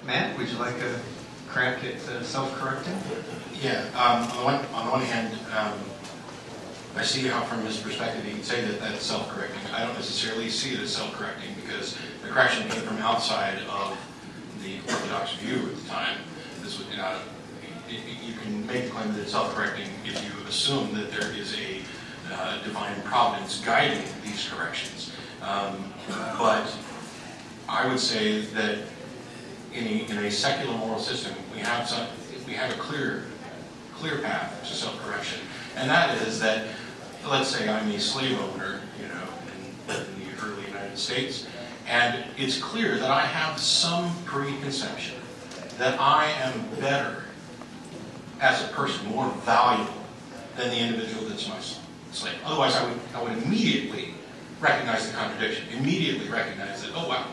Matt, would you like a crack at self-correcting? Yeah. On the one hand, I see how from his perspective he can say that that's self-correcting. I don't necessarily see it as self-correcting because the correction came from outside of the Orthodox view at the time. This was, you can make the claim that it's self-correcting if you assume that there is a divine providence guiding these corrections. But I would say that in a secular moral system, we have a clear path to self-correction, and that is that, let's say I'm a slave owner, in the early United States, and it's clear that I have some preconception that I am better as a person, more valuable than the individual that's my slave. Otherwise, I would immediately recognize the contradiction, immediately recognize that, oh wow.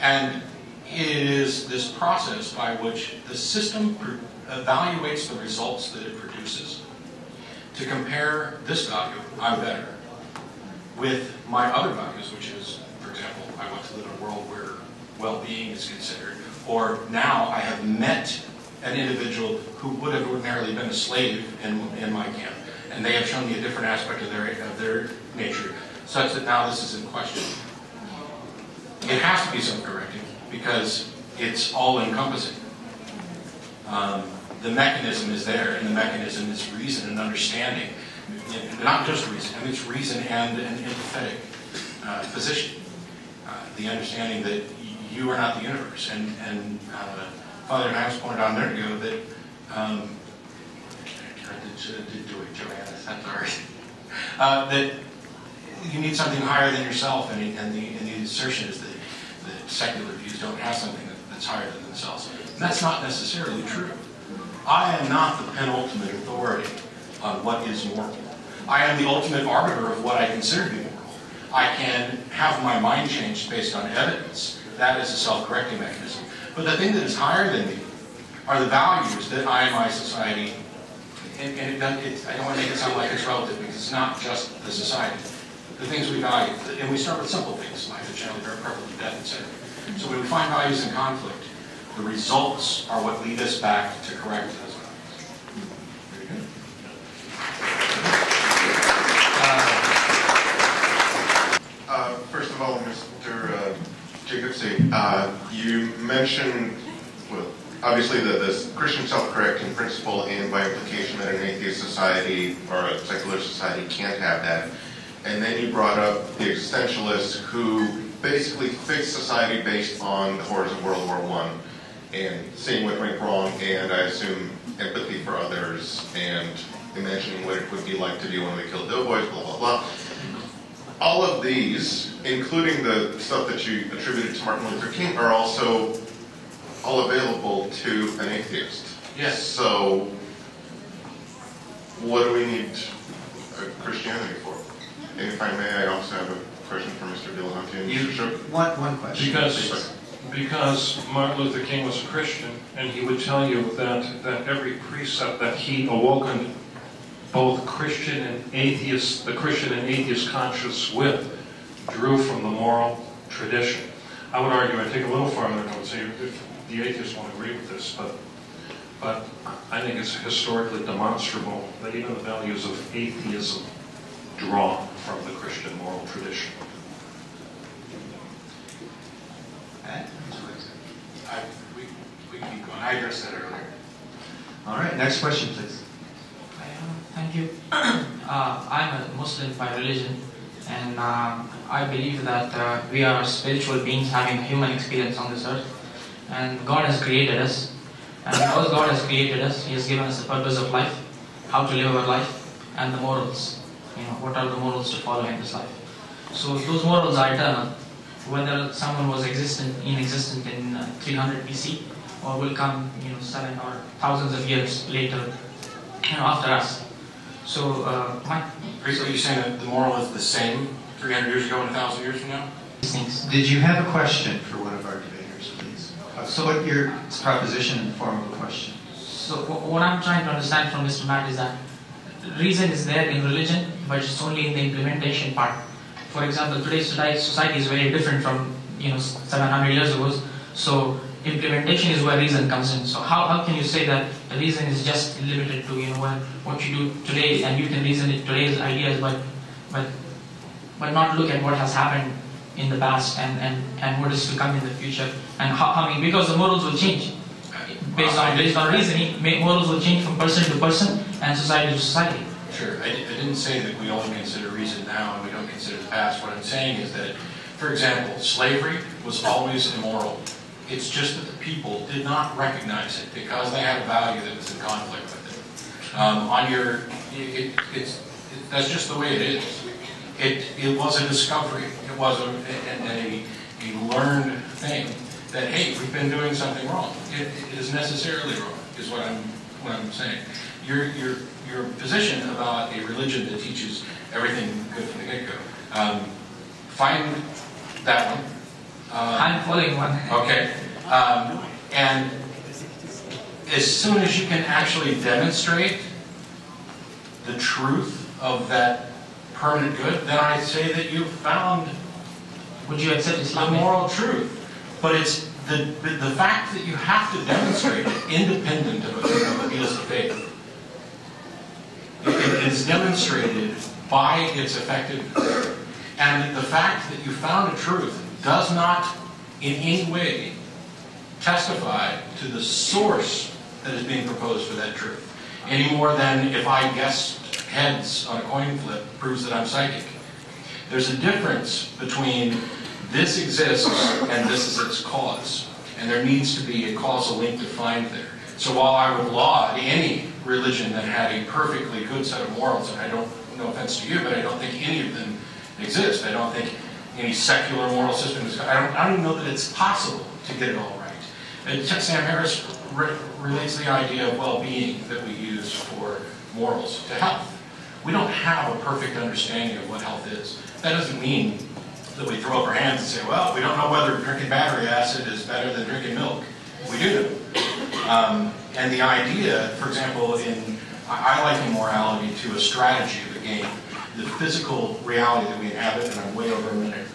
And it is this process by which the system evaluates the results that it produces to compare this value, I'm better, with my other values, which is, for example, I want to live in a world where well-being is considered, or now I have met an individual who would have ordinarily been a slave in my camp, and they have shown me a different aspect of their nature, such that now this is in question. It has to be self-correcting because it's all-encompassing. The mechanism is there, and the mechanism is reason and understanding. Not just reason, I mean, it's reason and an empathetic position. The understanding that you are not the universe. And Father Knives pointed out a minute ago that that you need something higher than yourself, and the assertion is that secular views don't have something that's higher than themselves. And that's not necessarily true. I am not the penultimate authority on what is moral. I am the ultimate arbiter of what I consider to be moral. I can have my mind changed based on evidence. That is a self-correcting mechanism. But the thing that is higher than me are the values that I and my society, and I don't want to make it sound like it's relative because it's not just the society. The things we value, and we start with simple things, life is generally very perfect, death, etc. So when we find values in conflict, the results are what lead us back to correct those values. Very good. First of all, Mr. Jacobson, you mentioned, well, obviously this Christian self-correcting principle, and by implication that an atheist society or a secular society can't have that. And then you brought up the existentialists who basically fix society based on the horrors of World War I and seeing what went wrong, and I assume empathy for others and imagining what it would be like to be when we killed doughboys, blah, blah, blah. All of these, including the stuff that you attributed to Martin Luther King, are also all available to an atheist. Yes. So what do we need Christianity for? And if I may, I also have a question for Mr. Dillahunty and Mr. Shook. One question. Because Martin Luther King was a Christian, and he would tell you that every precept that he awoken both Christian and atheist, the Christian and atheist conscience with, drew from the moral tradition. I would argue, I'd take a little farther, and I would say the atheists won't agree with this, but I think it's historically demonstrable that even the values of atheism draw from the Christian moral tradition. We can keep going. I addressed that earlier. All right, next question, please. Thank you. I'm a Muslim by religion, and I believe that we are spiritual beings having a human experience on this earth, and God has created us, and because God has created us, He has given us the purpose of life, how to live our life, and the morals. What are the morals to follow in this life? So those morals are eternal, whether someone was inexistent in 300 BC or will come 7 or thousands of years later after us. So are you saying that the moral is the same 300 years ago and 1,000 years from now? Did you have a question for one of our debaters, please? So put your proposition in the form of a question. So what I'm trying to understand from Mr. Matt is that reason is there in religion, but it's only in the implementation part. For example, today's society is very different from 700 years ago. So implementation is where reason comes in. So how can you say that reason is just limited to what you do today, and you can reason it today's ideas, but not look at what has happened in the past and what is to come in the future, and because the morals will change based on reasoning. Morals will change from person to person and society to society. Sure, I didn't say that we only consider reason now and we don't consider the past. What I'm saying is that, for example, slavery was always immoral. It's just that the people did not recognize it because they had a value that was in conflict with it. That's just the way it is. It was a discovery. It was a learned thing that, hey, we've been doing something wrong. It is necessarily wrong, is what I'm saying. Your position about a religion that teaches everything good from the get-go. Find that one. I'm following one. Okay. And as soon as you can actually demonstrate the truth of that permanent good, then I say that you've found Would you accept the Islam? moral truth. But it's the fact that you have to demonstrate it independent of appeals to faith. It is demonstrated by its effectiveness. And the fact that you found a truth does not in any way testify to the source that is being proposed for that truth, any more than if I guessed heads on a coin flip proves that I'm psychic. There's a difference between this exists and this is its cause, and there needs to be a causal link defined there. So while I would laud any religion that had a perfectly good set of morals, and I don't, no offense to you, but I don't think any of them exist. I don't think any secular moral system is, I don't even know that it's possible to get it all right. And Sam Harris relates the idea of well-being that we use for morals to health. We don't have a perfect understanding of what health is. That doesn't mean that we throw up our hands and say, well, we don't know whether drinking battery acid is better than drinking milk. We do. And the idea, for example, I liken morality to a strategy of a game, the physical reality that we inhabit, and I'm way over a minute.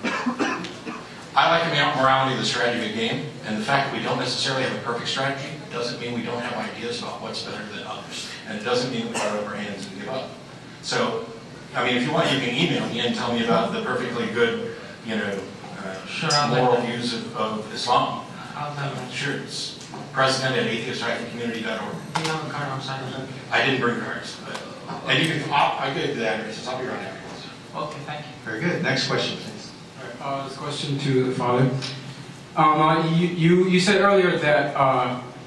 I liken morality to the strategy of a game, and the fact that we don't necessarily have a perfect strategy doesn't mean we don't have ideas about what's better than others. And it doesn't mean we throw up our hands and give up. So, I mean, if you want, you can email me and tell me about the perfectly good, moral views of Islam. Sure, it's president@atheist-community.org. Do you have a card outside of that? I didn't bring cards, but and you can. I'll give you the addresses. I'll be around afterwards. Okay, thank you. Very good. Next question, please. All right, this question to the Father. You said earlier that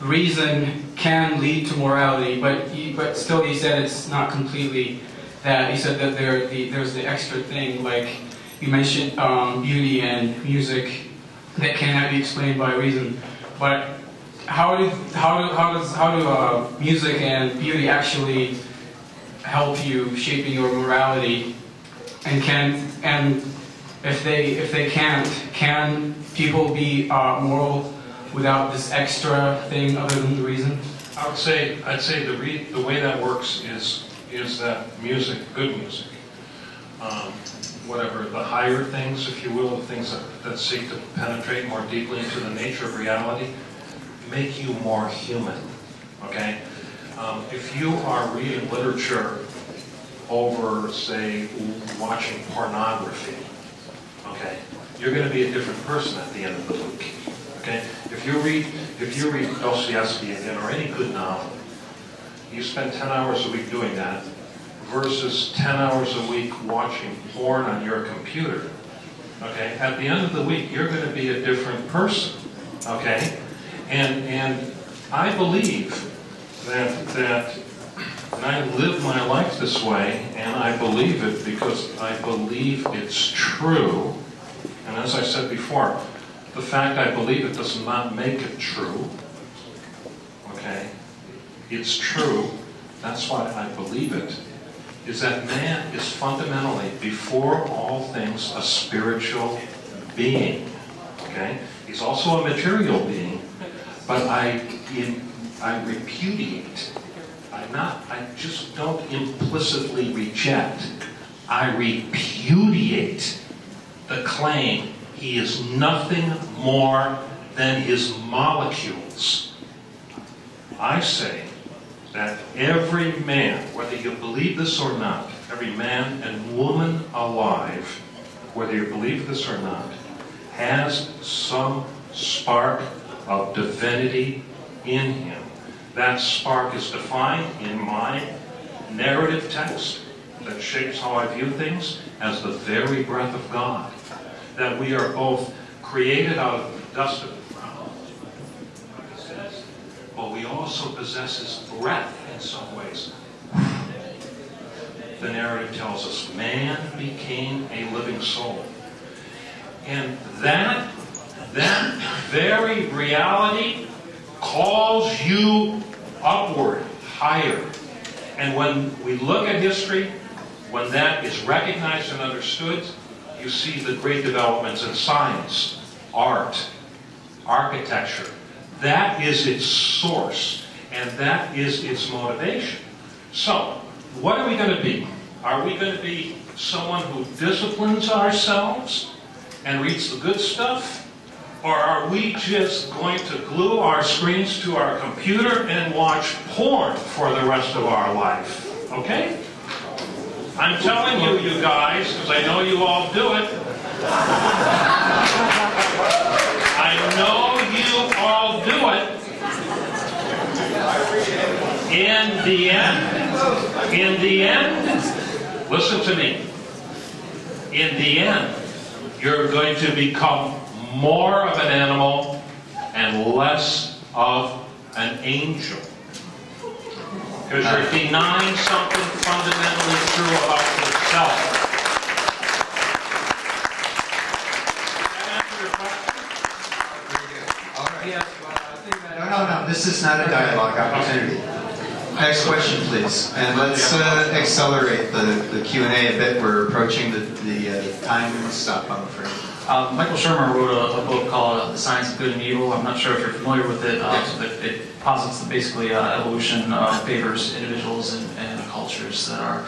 reason can lead to morality, but still you said it's not completely that. You said that there's the extra thing, like you mentioned beauty and music that cannot be explained by reason. But how do music and beauty actually help you shaping your morality? And if they can't, can people be moral without this extra thing other than the reason? I'd say the way that works is that music, good music, whatever the higher things, if you will, the things that seek to penetrate more deeply into the nature of reality, make you more human. Okay, if you are reading literature over, say, watching pornography, okay, you're going to be a different person at the end of the week. Okay, if you read Dostoevsky again, or any good novel, you spend 10 hours a week doing that, versus 10 hours a week watching porn on your computer. Okay, at the end of the week, you're going to be a different person. Okay, and I believe that and I live my life this way, and I believe it because I believe it's true. And as I said before, the fact I believe it does not make it true. Okay? It's true. That's why I believe it. Is that man is fundamentally, before all things, a spiritual being. Okay? He's also a material being, but I repudiate. I just don't implicitly reject. I repudiate the claim he is nothing more than his molecules. I say that every man, whether you believe this or not, every man and woman alive, whether you believe this or not, has some spark of divinity in him. That spark is defined in my narrative text that shapes how I view things as the very breath of God. That we are both created out of the dust of the ground, but we also possess his breath in some ways. The narrative tells us man became a living soul. And that very reality calls you upward, higher. And when we look at history, when that is recognized and understood, you see the great developments in science, art, architecture. That is its source, and that is its motivation. So, what are we going to be? Are we going to be someone who disciplines ourselves and reads the good stuff? Or are we just going to glue our screens to our computer and watch porn for the rest of our life? Okay? I'm telling you, you guys, because I know you all do it. I know you all do it. In the end, listen to me. In the end, you're going to become more of an animal and less of an angel. Because you're denying something fundamentally true about yourself. Does that answer your question? All right. Yes, well, I think that... No. This is not a dialogue opportunity. Next question, please. And let's accelerate the Q&A a bit. We're approaching the time stop, I'm afraid. Michael Shermer wrote a book called The Science of Good and Evil. I'm not sure if you're familiar with it, but it posits that basically evolution favors individuals and cultures that are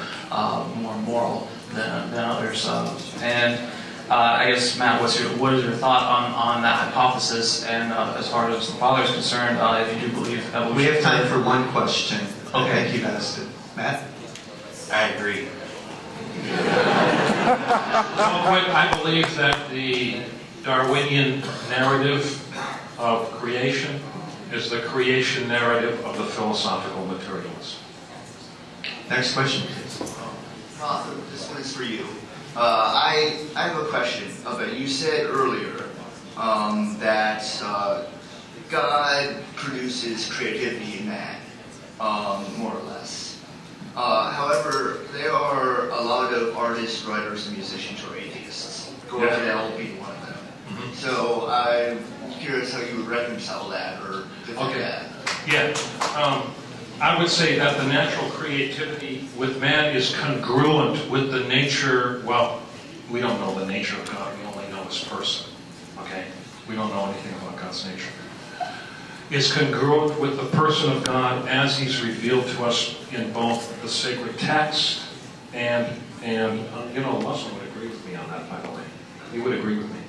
more moral than others. I guess, Matt, what is your thought on that hypothesis? And as far as the father is concerned, if you do believe evolution... We have time for one question. Okay. I think you've asked it. Matt? I agree. I believe that the Darwinian narrative of creation is the creation narrative of the philosophical materialist. Next question, please. Father, this one is for you. I have a question. You said earlier that God produces creativity in man, more or less. However, there are a lot of artists, writers, and musicians who are atheists. Gordon Bell being one of them. Mm-hmm. So I'm curious how you would reconcile that or defend that. Yeah. I would say that the natural creativity with man is congruent with the nature, well, we don't know the nature of God, we only know his person, okay? We don't know anything about God's nature. It's congruent with the person of God as he's revealed to us in both the sacred text and you know, Muslim would agree with me on that, by the way. He would agree with me.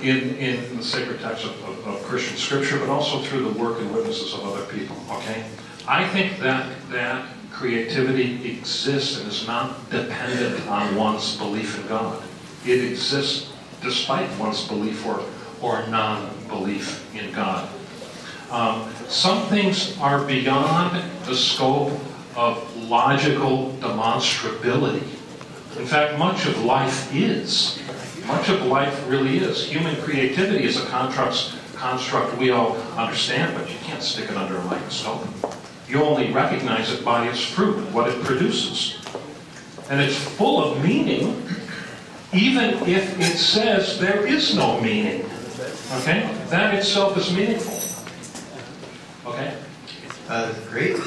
In the sacred text of Christian scripture, but also through the work and witnesses of other people, okay? I think that creativity exists and is not dependent on one's belief in God. It exists despite one's belief or non-belief in God. Some things are beyond the scope of logical demonstrability. In fact, much of life is. Much of life really is. Human creativity is a construct we all understand, but you can't stick it under a microscope. You only recognize it by its fruit, what it produces. And it's full of meaning, even if it says there is no meaning. Okay? That itself is meaningful. Okay? Great.